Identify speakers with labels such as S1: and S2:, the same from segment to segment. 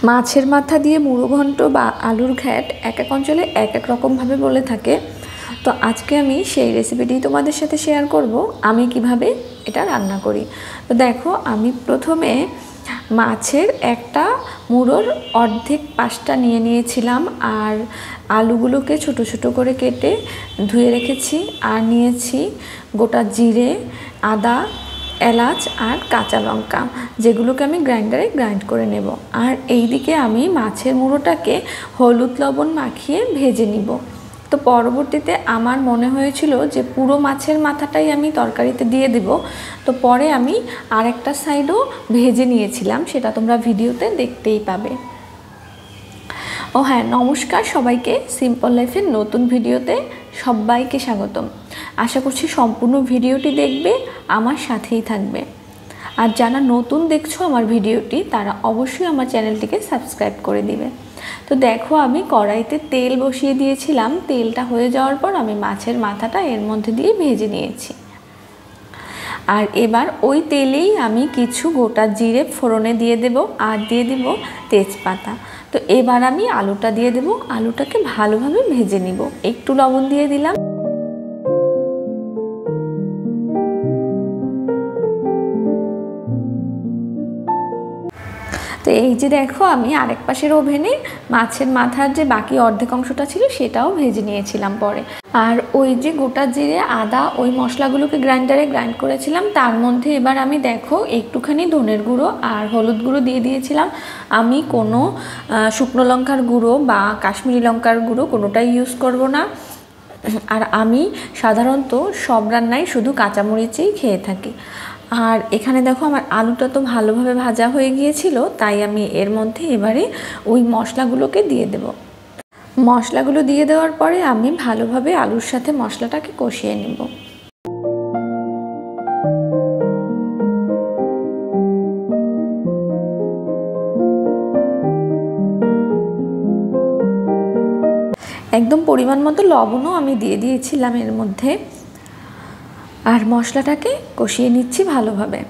S1: মাছের মাথা দিয়ে মুড়ো ঘন্ট বা আলুর ঘ্যাট এক এক অঞ্চলে এক এক রকমভাবে বলে থাকে। তো আজকে আমি সেই রেসিপিটি তোমাদের সাথে শেয়ার করব আমি কিভাবে এটা রান্না করি। তো দেখো, আমি প্রথমে মাছের একটা মুড়োর অর্ধেক পাশটা নিয়ে নিয়েছিলাম, আর আলুগুলোকে ছোট ছোট করে কেটে ধুয়ে রেখেছি, আর নিয়েছি গোটা জিরে, আদা, এলাচ আর কাঁচা লঙ্কা, যেগুলোকে আমি গ্রাইন্ডারে গ্রাইন্ড করে নেব। আর এই দিকে আমি মাছের মুড়োটাকে হলুদ লবণ মাখিয়ে ভেজে নিব। তো পরবর্তীতে আমার মনে হয়েছিল যে পুরো মাছের মাথাটাই আমি তরকারিতে দিয়ে দেব। তো পরে আমি আরেকটা সাইডও ভেজে নিয়েছিলাম, সেটা তোমরা ভিডিওতে দেখতেই পাবে। ও হ্যাঁ, নমস্কার সবাইকে, সিম্পল লাইফের নতুন ভিডিওতে সবাইকে স্বাগতম। আশা করছি সম্পূর্ণ ভিডিওটি দেখবে, আমার সাথেই থাকবে। আর যারা নতুন দেখছো আমার ভিডিওটি, তারা অবশ্যই আমার চ্যানেলটিকে সাবস্ক্রাইব করে দিবে। তো দেখো, আমি কড়াইতে তেল বসিয়ে দিয়েছিলাম। তেলটা হয়ে যাওয়ার পর আমি মাছের মাথাটা এর মধ্যে দিয়ে ভেজে নিয়েছি। আর এবার ওই তেলেই আমি কিছু গোটা জিরে ফোড়নে দিয়ে দেব, আর দিয়ে দেব তেজপাতা। তো এবার আমি আলুটা দিয়ে দেব, আলুটাকে ভালোভাবে ভেজে নিব। একটু লবণ দিয়ে দিলাম। তো এই যে দেখো, আমি আরেক পাশের ওভেনে মাছের মাথার যে বাকি অর্ধেক অংশটা ছিল সেটাও ভেজে নিয়েছিলাম পরে। আর ওই যে গোটা জিরে, আদা, ওই মশলাগুলোকে গ্রাইন্ডারে গ্রাইন্ড করেছিলাম, তার মধ্যে এবার আমি দেখো একটুখানি ধনের গুঁড়ো আর হলুদ গুঁড়ো দিয়ে দিয়েছিলাম। আমি কোনো শুকনো লঙ্কার গুঁড়ো বা কাশ্মীরি লঙ্কার গুঁড়ো কোনোটাই ইউজ করব না। আর আমি সাধারণত সব রান্নায় শুধু কাঁচামরিচেই খেয়ে থাকি। আর এখানে দেখো, আমার আলুটা তো ভালোভাবে ভাজা হয়ে গিয়েছিল, তাই আমি এর মধ্যে এবারে ওই মশলাগুলোকে দিয়ে দেব। মশলাগুলো দিয়ে দেওয়ার পরে আমি ভালোভাবে আলুর সাথে মশলাটাকে কষিয়ে নেব। একদম পরিমাণ মতো লবণও আমি দিয়ে দিয়েছিলাম এর মধ্যে। আর মশলাটাকে কষিয়ে নিচ্ছি ভালোভাবে।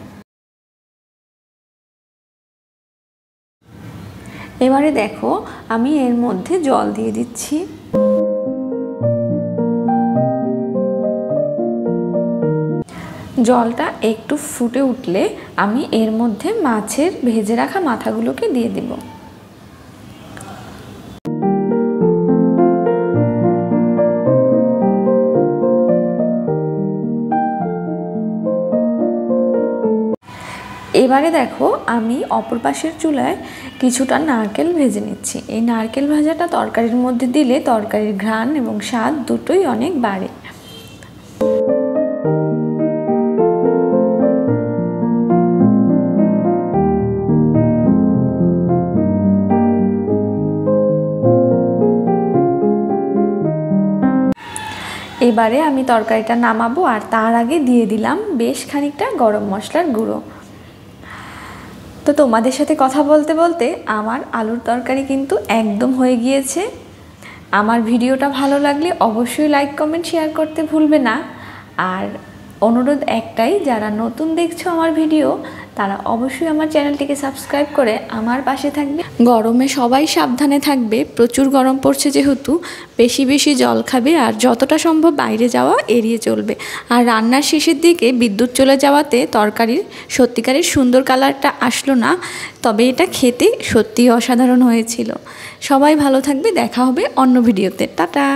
S1: এবারে দেখো, আমি এর মধ্যে জল দিয়ে দিচ্ছি। জলটা একটু ফুটে উঠলে আমি এর মধ্যে মাছের ভেজে রাখা মাথাগুলোকে দিয়ে দেব। এবারে দেখো, আমি অপর পাশের চুলায় কিছুটা নারকেল ভেজে নিচ্ছি। এই নারকেল ভাজাটা তরকারির মধ্যে দিলে তরকারির ঘ্রাণ এবং স্বাদ দুটোই অনেক বাড়ে। এবারে আমি তরকারিটা নামাবো, আর তার আগে দিয়ে দিলাম বেশ খানিকটা গরম মশলার গুঁড়ো। তো তোমাদের সাথে কথা বলতে বলতে আমার আলুর তরকারি কিন্তু একদম হয়ে গিয়েছে। আমার ভিডিওটা ভালো লাগলে অবশ্যই লাইক, কমেন্ট, শেয়ার করতে ভুলবে না। আর অনুরোধ একটাই, যারা নতুন দেখছো আমার ভিডিও, তারা অবশ্যই আমার চ্যানেলটিকে সাবস্ক্রাইব করে আমার পাশে থাকবে। গরমে সবাই সাবধানে থাকবে, প্রচুর গরম পড়ছে যেহেতু, বেশি বেশি জল খাবে, আর যতটা সম্ভব বাইরে যাওয়া এড়িয়ে চলবে। আর রান্নার শেষের দিকে বিদ্যুৎ চলে যাওয়াতে তরকারির সত্যিকারের সুন্দর কালারটা আসলো না, তবে এটা খেতে সত্যিই অসাধারণ হয়েছিল। সবাই ভালো থাকবে, দেখা হবে অন্য ভিডিওতে। টাটা।